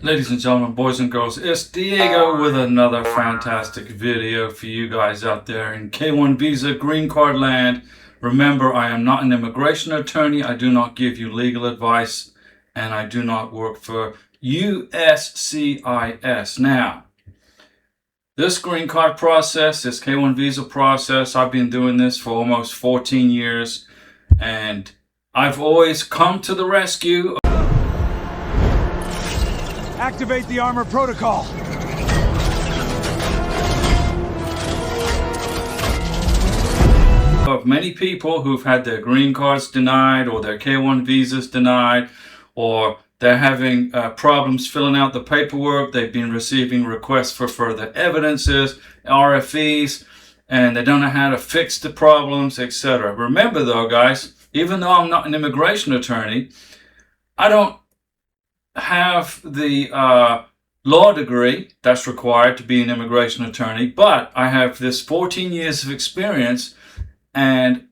Ladies and gentlemen, boys and girls, it's Diego with another fantastic video for you guys out there in K1 visa green card land. Remember, I am not an immigration attorney. I do not give you legal advice, and I do not work for USCIS. Now, this green card process, this K1 visa process, I've been doing this for almost 14 years, and I've always come to the rescue Activate the armor protocol. Of many people who've had their green cards denied or their K1 visas denied, or they're having problems filling out the paperwork. They've been receiving requests for further evidences, RFEs, and they don't know how to fix the problems, etc. Remember though, guys, even though I'm not an immigration attorney, I don't have the law degree that's required to be an immigration attorney, but I have this 14 years of experience, and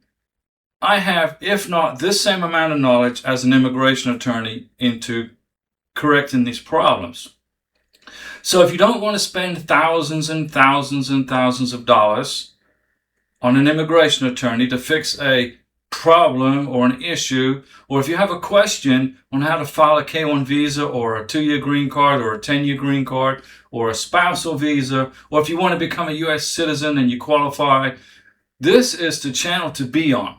I have, if not this same amount of knowledge as an immigration attorney into correcting these problems. So if you don't want to spend thousands and thousands and thousands of dollars on an immigration attorney to fix a problem or an issue, or if you have a question on how to file a K1 visa or a 2-year green card or a 10-year green card or a spousal visa, or if you want to become a US citizen and you qualify, this is the channel to be on.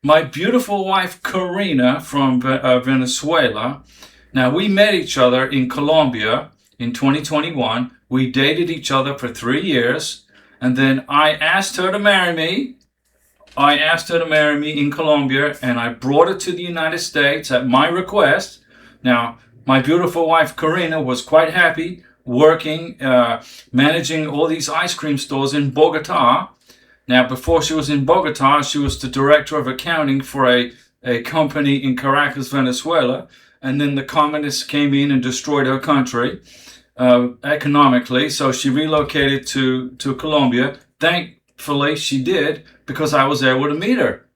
My beautiful wife Karina from Venezuela, now we met each other in Colombia in 2021. We dated each other for 3 years, and then I asked her to marry me. In Colombia, and I brought her to the United States at my request. Now, my beautiful wife Karina was quite happy working, managing all these ice cream stores in Bogota. Now, before she was in Bogota, she was the director of accounting for a company in Caracas, Venezuela. And then the communists came in and destroyed her country economically. So she relocated to Colombia. Thankfully, she did, because I was able to meet her.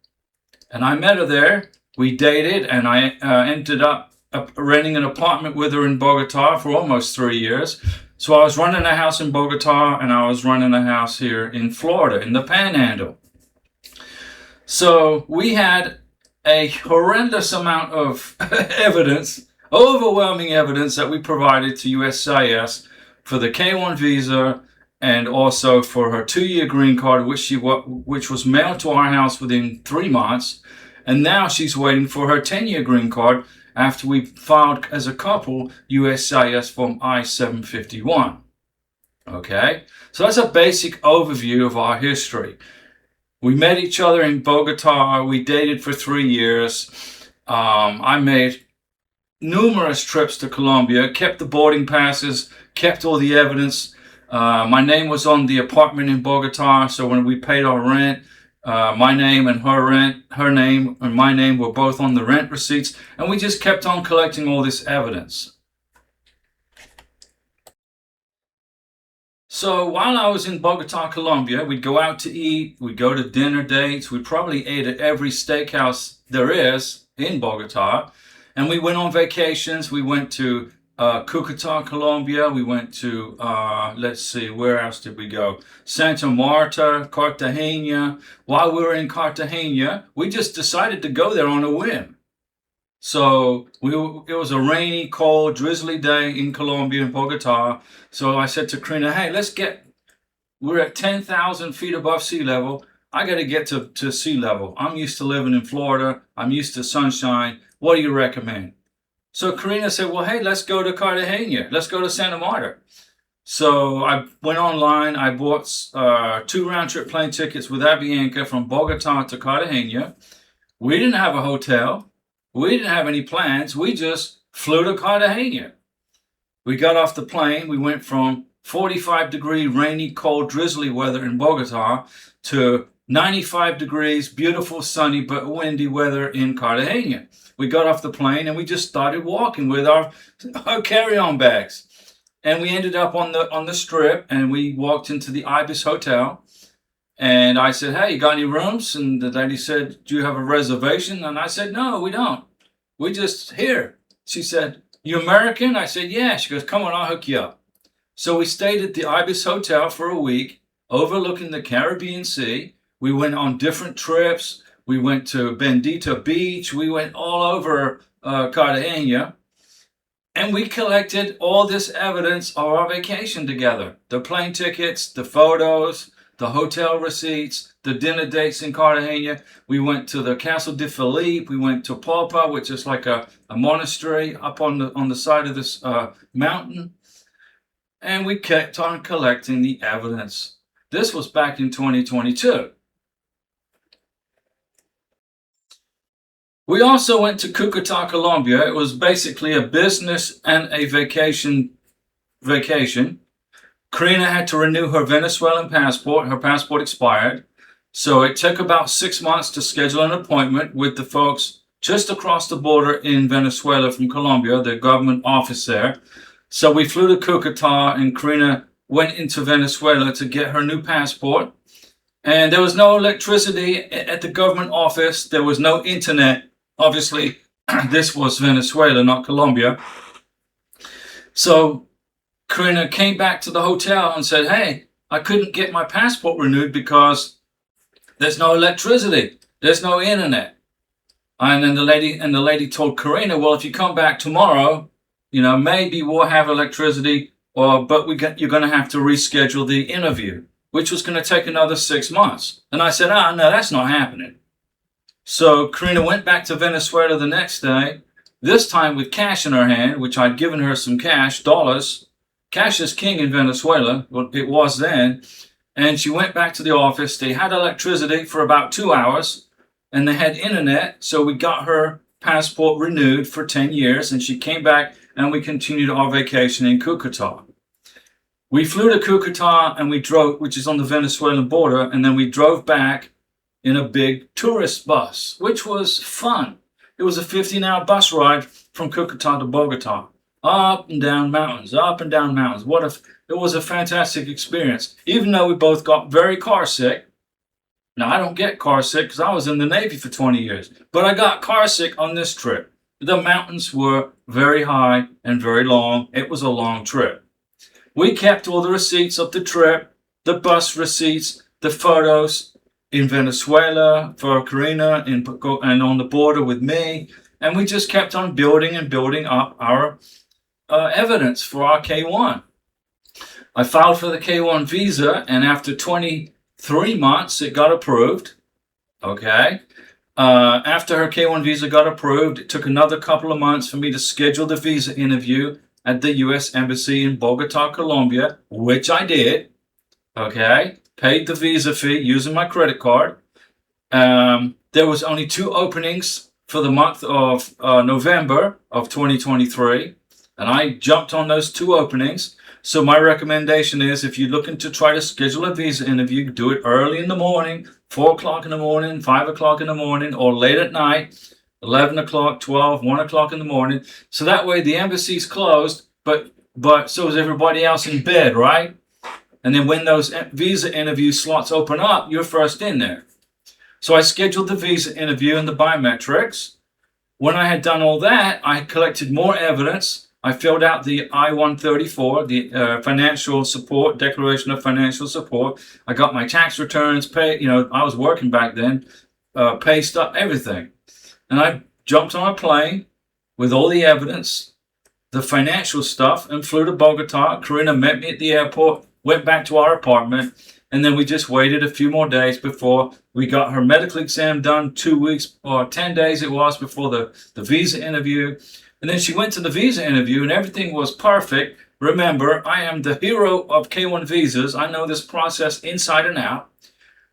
And I met her there. We dated, and I ended up renting an apartment with her in Bogota for almost 3 years. So I was running a house in Bogota, and I was running a house here in Florida, in the Panhandle. So we had a horrendous amount of evidence, overwhelming evidence that we provided to USCIS for the K1 visa, and also for her 2-year green card, which was mailed to our house within 3 months. And now she's waiting for her 10-year green card after we filed as a couple USCIS Form I-751. Okay, so that's a basic overview of our history. We met each other in Bogota. We dated for 3 years. I made numerous trips to Colombia, kept the boarding passes, kept all the evidence. My name was on the apartment in Bogota, so when we paid our rent, my name and her name and my name were both on the rent receipts, and we just kept on collecting all this evidence. So while I was in Bogota, Colombia, we'd go out to eat, we'd go to dinner dates, we probably ate at every steakhouse there is in Bogota, and we went on vacations. We went to Cucuta, Colombia. We went to, let's see, where else did we go? Santa Marta, Cartagena. While we were in Cartagena, we just decided to go there on a whim. So it was a rainy, cold, drizzly day in Colombia, in Bogota. So I said to Karina, hey, we're at 10,000 feet above sea level. I got to get to sea level. I'm used to living in Florida. I'm used to sunshine. What do you recommend? So Karina said, well, hey, let's go to Cartagena. Let's go to Santa Marta. So I went online. I bought 2 round-trip plane tickets with Avianca from Bogota to Cartagena. We didn't have a hotel. We didn't have any plans. We just flew to Cartagena. We got off the plane. We went from 45-degree, rainy, cold, drizzly weather in Bogota to 95 degrees, beautiful, sunny, but windy weather in Cartagena. We got off the plane and we just started walking with our carry-on bags. And we ended up on the strip, and we walked into the Ibis Hotel. And I said, hey, you got any rooms? And the lady said, do you have a reservation? And I said, no, we don't. We just here. She said, You American? I said, yeah. She goes, come on, I'll hook you up. So we stayed at the Ibis Hotel for a week, overlooking the Caribbean Sea. We went on different trips. We went to Bendita Beach. We went all over Cartagena. And we collected all this evidence of our vacation together. The plane tickets, the photos, the hotel receipts, the dinner dates in Cartagena. We went to the Castle de Felipe. We went to Palpa, which is like a monastery up on the side of this mountain. And we kept on collecting the evidence. This was back in 2022. We also went to Cucuta, Colombia. It was basically a business and a vacation. Karina had to renew her Venezuelan passport. Her passport expired. So it took about 6 months to schedule an appointment with the folks just across the border in Venezuela from Colombia, the government office there. So we flew to Cucuta, and Karina went into Venezuela to get her new passport. And there was no electricity at the government office. There was no internet. Obviously, this was Venezuela, not Colombia. So Karina came back to the hotel and said, hey, I couldn't get my passport renewed because there's no electricity. There's no internet. And then the lady told Karina, well, if you come back tomorrow, maybe we'll have electricity, but you're going to have to reschedule the interview, which was going to take another 6 months. And I said, no, that's not happening. So Karina went back to Venezuela the next day, this time with cash in her hand, which I'd given her some cash, dollars. Cash is king in Venezuela. Well, it was then. And she went back to the office. They had electricity for about 2 hours, and they had internet. So we got her passport renewed for 10 years, and she came back, and we continued our vacation in Cucuta. We flew to Cucuta, and we drove, which is on the Venezuelan border, and then we drove back in a big tourist bus, which was fun. It was a 15-hour bus ride from Cucuta to Bogota, up and down mountains, up and down mountains. It was a fantastic experience, even though we both got very car sick. Now, I don't get car sick because I was in the Navy for 20 years, but I got car sick on this trip. The mountains were very high and very long. It was a long trip. We kept all the receipts of the trip, the bus receipts, the photos in Venezuela for Karina and on the border with me. And we just kept on building and building up our evidence for our K1. I filed for the K1 visa, and after 23 months, it got approved. Okay. After her K1 visa got approved, it took another couple of months for me to schedule the visa interview at the U.S. Embassy in Bogota, Colombia, which I did. Okay. Paid the visa fee using my credit card. There was only 2 openings for the month of November of 2023, and I jumped on those 2 openings. So my recommendation is, if you're looking to try to schedule a visa interview, do it early in the morning, 4 o'clock in the morning, 5 o'clock in the morning, or late at night, 11 o'clock, 12, 1 o'clock in the morning. So that way the embassy's closed, but so is everybody else in bed, right? And then when those visa interview slots open up, you're first in there. So I scheduled the visa interview and the biometrics. When I had done all that, I collected more evidence. I filled out the I-134, the financial support, declaration of financial support. I got my tax returns, I was working back then, pay stuff, everything. And I jumped on a plane with all the evidence, the financial stuff, and flew to Bogota. Karina met me at the airport, went back to our apartment, and then we just waited a few more days before we got her medical exam done. 2 weeks or 10 days it was before the visa interview. And then she went to the visa interview and everything was perfect. Remember, I am the hero of K1 visas. I know this process inside and out.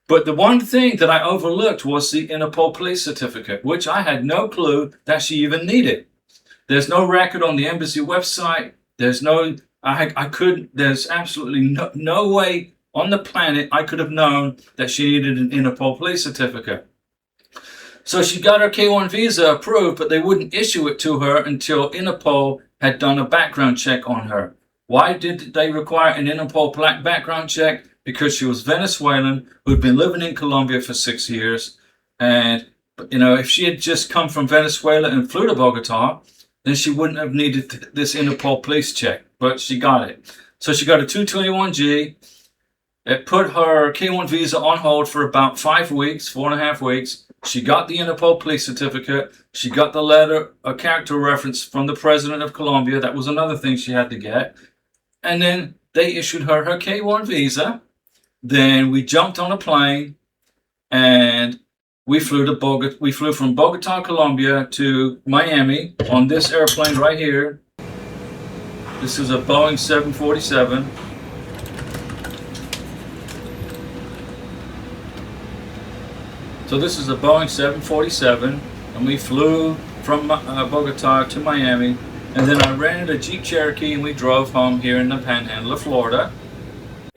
But the one thing that I overlooked was the Interpol police certificate, which I had no clue that she even needed. There's no record on the embassy website. There's absolutely no way on the planet I could have known that she needed an Interpol police certificate. So she got her K1 visa approved, but they wouldn't issue it to her until Interpol had done a background check on her. Why did they require an Interpol background check? Because she was Venezuelan, who'd been living in Colombia for 6 years. And, if she had just come from Venezuela and flew to Bogota, then she wouldn't have needed this Interpol police check, but she got it. So she got a 221G. It put her K1 visa on hold for about 5 weeks, 4.5 weeks. She got the Interpol police certificate. She got the letter, a character reference from the president of Colombia. That was another thing she had to get. And then they issued her her K1 visa. Then we jumped on a plane and we flew to Bogota. We flew from Bogota, Colombia to Miami on this airplane right here. This is a Boeing 747. So this is a Boeing 747, and we flew from Bogota to Miami, and then I rented a Jeep Cherokee and we drove home here in the Panhandle of Florida.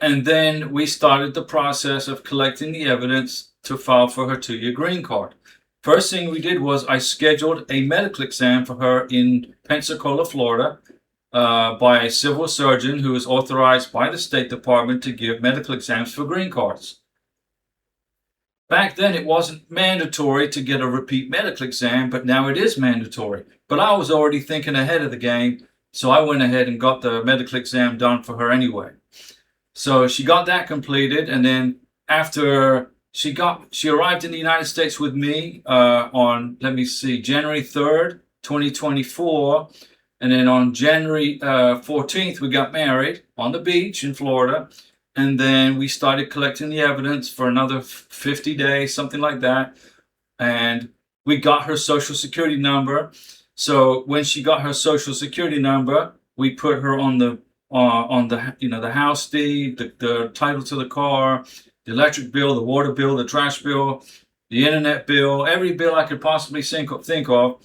And then we started the process of collecting the evidence to file for her 2-year green card. First thing we did was I scheduled a medical exam for her in Pensacola, Florida, by a civil surgeon who is authorized by the State Department to give medical exams for green cards. Back then, it wasn't mandatory to get a repeat medical exam, but now it is mandatory. But I was already thinking ahead of the game, so I went ahead and got the medical exam done for her anyway. So she got that completed, and then after she arrived in the United States with me on, January 3rd, 2024, and then on January 14th, we got married on the beach in Florida. And then we started collecting the evidence for another 50 days, something like that. And we got her social security number. So when she got her social security number, we put her on the the house deed, the title to the car, the electric bill, the water bill, the trash bill, the internet bill, every bill I could possibly think of.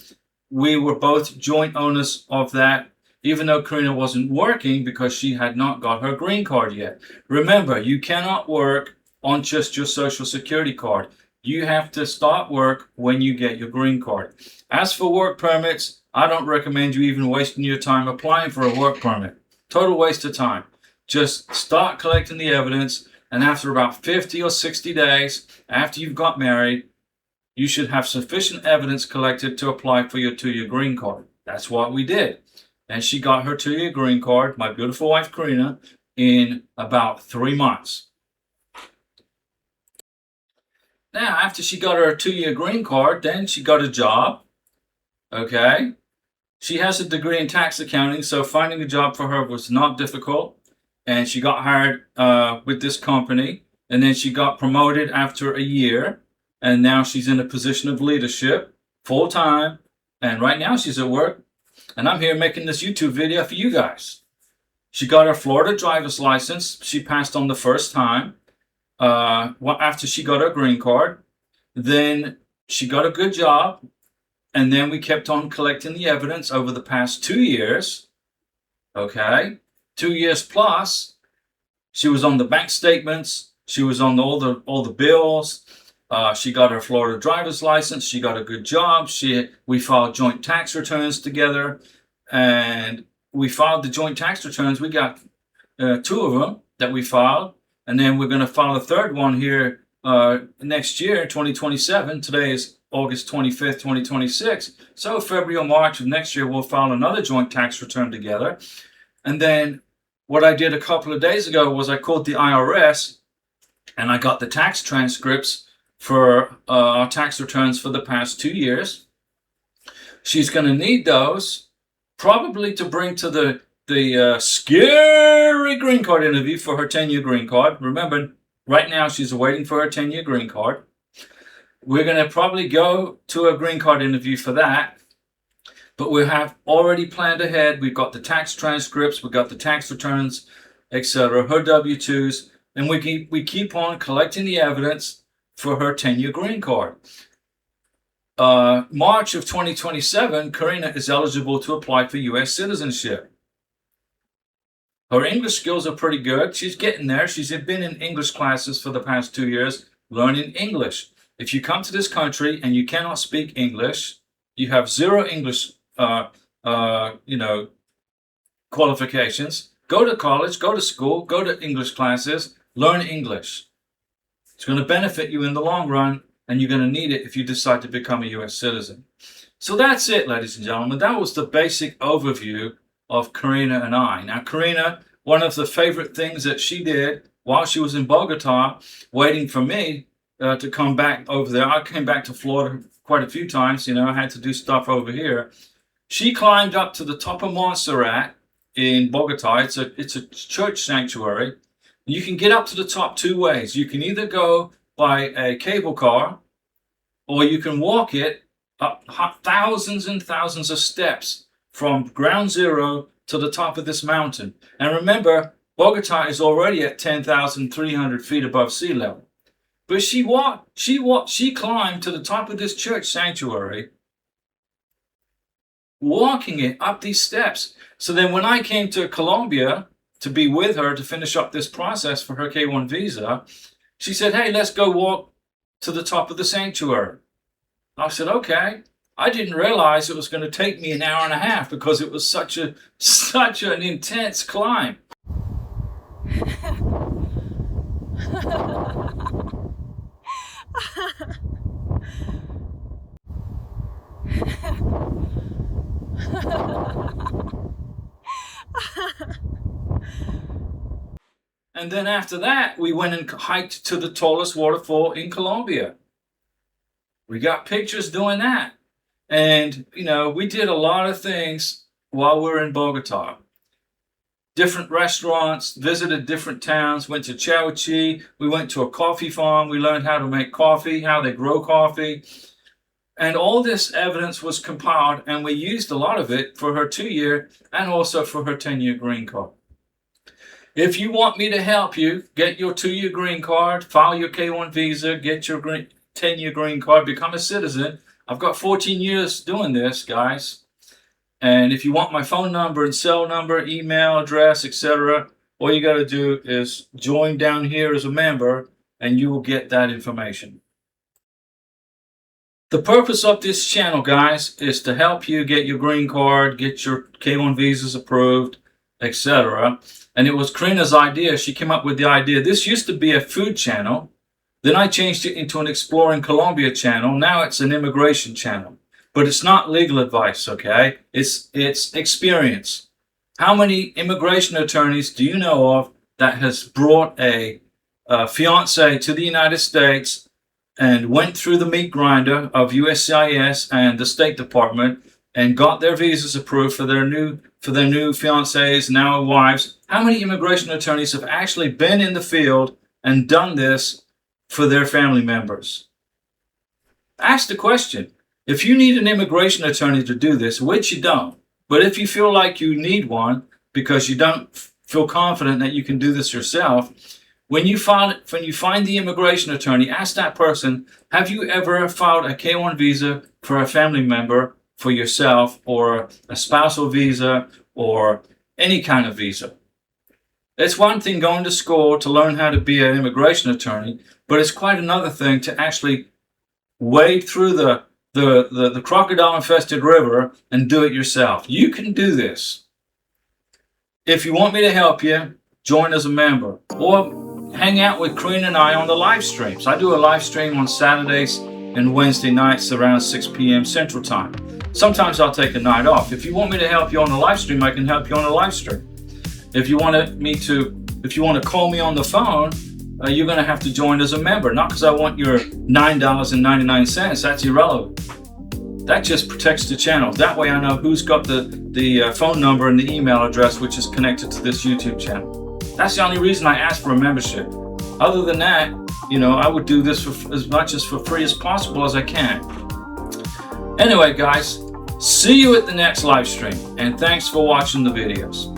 We were both joint owners of that, even though Karina wasn't working because she had not got her green card yet. Remember, you cannot work on just your social security card. You have to start work when you get your green card. As for work permits, I don't recommend you even wasting your time applying for a work permit. Total waste of time. Just start collecting the evidence, and after about 50 or 60 days after you've got married, you should have sufficient evidence collected to apply for your 2-year green card. That's what we did. And she got her 2-year green card, my beautiful wife Karina, in about 3 months. Now, after she got her 2-year green card, then she got a job. Okay. She has a degree in tax accounting, so finding a job for her was not difficult. And she got hired with this company. And then she got promoted after a year. And now she's in a position of leadership, full time. And right now she's at work. And I'm here making this YouTube video for you guys. She got her Florida driver's license. She passed on the first time after she got her green card. Then she got a good job. And then we kept on collecting the evidence over the past 2 years. Okay. 2 years plus. She was on the bank statements. She was on all the bills. She got her Florida driver's license. She got a good job. We filed joint tax returns together, and we filed the joint tax returns. We got 2 of them that we filed, and then we're going to file a 3rd one here next year, 2027. Today is August 25th, 2026. So February or March of next year, we'll file another joint tax return together. And then what I did a couple of days ago was I called the IRS, and I got the tax transcripts for our tax returns for the past 2 years. She's going to need those probably to bring to the scary green card interview for her 10-year green card. Remember, right now she's waiting for her 10-year green card. We're going to probably go to a green card interview for that. But we have already planned ahead. We've got the tax transcripts, we've got the tax returns, etc., her W-2s, and we keep on collecting the evidence for her 10-year green card. March of 2027, Karina is eligible to apply for U.S. citizenship. Her English skills are pretty good. She's getting there. She's been in English classes for the past 2 years, learning English. If you come to this country and you cannot speak English, you have 0 English qualifications, go to college, go to school, go to English classes, learn English. It's going to benefit you in the long run, and you're going to need it if you decide to become a U.S. citizen. So that's it, ladies and gentlemen. That was the basic overview of Karina and I. Now, Karina, one of the favorite things that she did while she was in Bogota, waiting for me to come back over there. I came back to Florida quite a few times. You know, I had to do stuff over here. She climbed up to the top of Montserrat in Bogota. It's a church sanctuary. You can get up to the top two ways. You can either go by a cable car, or you can walk it up thousands and thousands of steps from ground zero to the top of this mountain. And remember, Bogota is already at 10,300 feet above sea level. But she climbed to the top of this church sanctuary, walking it up these steps. So then when I came to Colombia to be with her to finish up this process for her K-1 visa, she said, "Hey, let's go walk to the top of the sanctuary." I said, "Okay." I didn't realize it was going to take me an hour and a half because it was such an intense climb. And then after that, we went and hiked to the tallest waterfall in Colombia. We got pictures doing that. And, you know, we did a lot of things while we were in Bogota. Different restaurants, visited different towns, went to Chauchi. We went to a coffee farm. We learned how to make coffee, how they grow coffee. And all this evidence was compiled, and we used a lot of it for her 2-year and also for her 10-year green card. If you want me to help you get your 2-year green card, file your K-1 visa, get your 10-year green card, become a citizen, I've got 14 years doing this, guys. And if you want my phone number and cell number, email address, etc., all you got to do is join down here as a member, and you will get that information. The purpose of this channel, guys, is to help you get your green card, get your K-1 visas approved, etc. And it was Karina's idea. She came up with the idea. This used to be a food channel. Then I changed it into an Exploring Colombia channel. Now it's an immigration channel. But it's not legal advice, okay? It's experience. How many immigration attorneys do you know of that has brought a fiance to the United States and went through the meat grinder of USCIS and the State Department and got their visas approved for their new fiancés, now wives? How many immigration attorneys have actually been in the field and done this for their family members? Ask the question. If you need an immigration attorney to do this, which you don't, but if you feel like you need one because you don't feel confident that you can do this yourself, when you find the immigration attorney, ask that person, have you ever filed a K-1 visa for a family member, for yourself, or a spousal visa, or any kind of visa? It's one thing going to school to learn how to be an immigration attorney, but it's quite another thing to actually wade through the crocodile-infested river and do it yourself. You can do this. If you want me to help you, join as a member, or hang out with Karina and I on the live streams. I do a live stream on Saturdays and Wednesday nights around 6 p.m. Central Time. Sometimes I'll take a night off. If you want me to help you on the live stream, I can help you on the live stream. If you want to call me on the phone, you're going to have to join as a member. Not because I want your $9.99. That's irrelevant. That just protects the channel. That way I know who's got the phone number and the email address which is connected to this YouTube channel. That's the only reason I ask for a membership. Other than that, you know, I would do this for as much as for free as possible as I can. Anyway, guys, see you at the next live stream, and thanks for watching the videos.